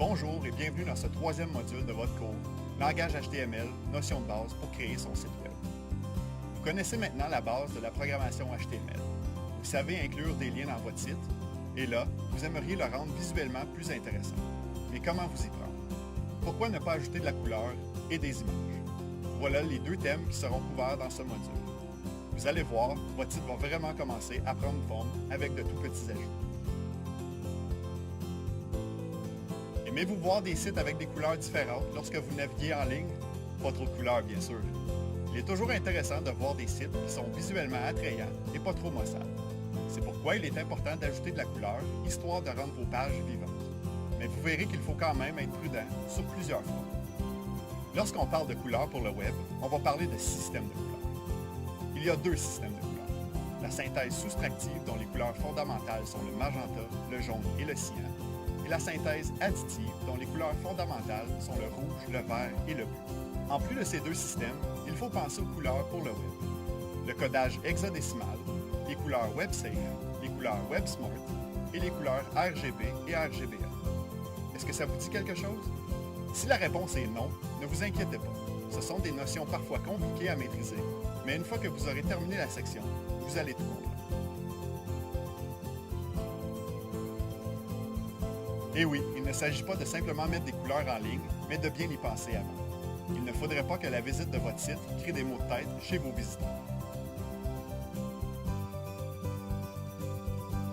Bonjour et bienvenue dans ce troisième module de votre cours Langage HTML, notions de base pour créer son site web. Vous connaissez maintenant la base de la programmation HTML. Vous savez inclure des liens dans votre site et là, vous aimeriez le rendre visuellement plus intéressant. Mais comment vous y prendre? Pourquoi ne pas ajouter de la couleur et des images? Voilà les deux thèmes qui seront couverts dans ce module. Vous allez voir, votre site va vraiment commencer à prendre forme avec de tout petits ajouts. Aimez-vous voir des sites avec des couleurs différentes lorsque vous naviguez en ligne? Pas trop de couleurs, bien sûr. Il est toujours intéressant de voir des sites qui sont visuellement attrayants et pas trop maussades. C'est pourquoi il est important d'ajouter de la couleur, histoire de rendre vos pages vivantes. Mais vous verrez qu'il faut quand même être prudent sur plusieurs fronts. Lorsqu'on parle de couleurs pour le web, on va parler de système de couleurs. Il y a deux systèmes de couleurs. La synthèse soustractive, dont les couleurs fondamentales sont le magenta, le jaune et le cyan, et la synthèse additive, dont les couleurs fondamentales sont le rouge, le vert et le bleu. En plus de ces deux systèmes, il faut penser aux couleurs pour le web. Le codage hexadécimal, les couleurs WebSafe, les couleurs WebSmart et les couleurs RGB et RGBA. Est-ce que ça vous dit quelque chose? Si la réponse est non, ne vous inquiétez pas. Ce sont des notions parfois compliquées à maîtriser, mais une fois que vous aurez terminé la section, vous allez tout comprendre. Et oui, il ne s'agit pas de simplement mettre des couleurs en ligne, mais de bien y penser avant. Il ne faudrait pas que la visite de votre site crée des maux de tête chez vos visiteurs.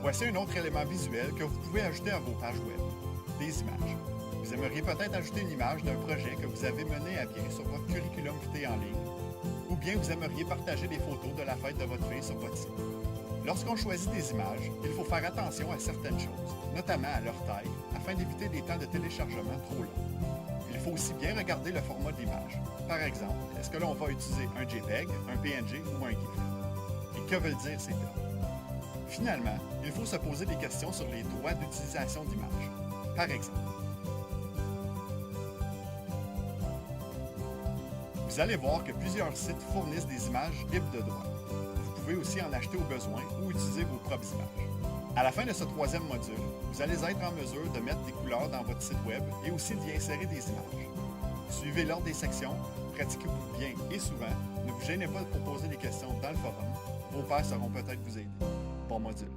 Voici un autre élément visuel que vous pouvez ajouter à vos pages web, des images. Vous aimeriez peut-être ajouter une image d'un projet que vous avez mené à bien sur votre curriculum vitae en ligne, ou bien vous aimeriez partager des photos de la fête de votre fille sur votre site. Lorsqu'on choisit des images, il faut faire attention à certaines choses, notamment à leur taille, afin d'éviter des temps de téléchargement trop longs. Il faut aussi bien regarder le format de l'image. Par exemple, est-ce que l'on va utiliser un JPEG, un PNG ou un GIF? Et que veulent dire ces termes? Finalement, il faut se poser des questions sur les droits d'utilisation d'images. Par exemple, vous allez voir que plusieurs sites fournissent des images libres de droits. Vous pouvez aussi en acheter au besoin ou utiliser vos propres images. À la fin de ce troisième module, vous allez être en mesure de mettre des couleurs dans votre site web et aussi d'y insérer des images. Suivez l'ordre des sections, pratiquez-vous bien et souvent, ne vous gênez pas de proposer des questions dans le forum, vos pairs sauront peut-être vous aider. Bon module.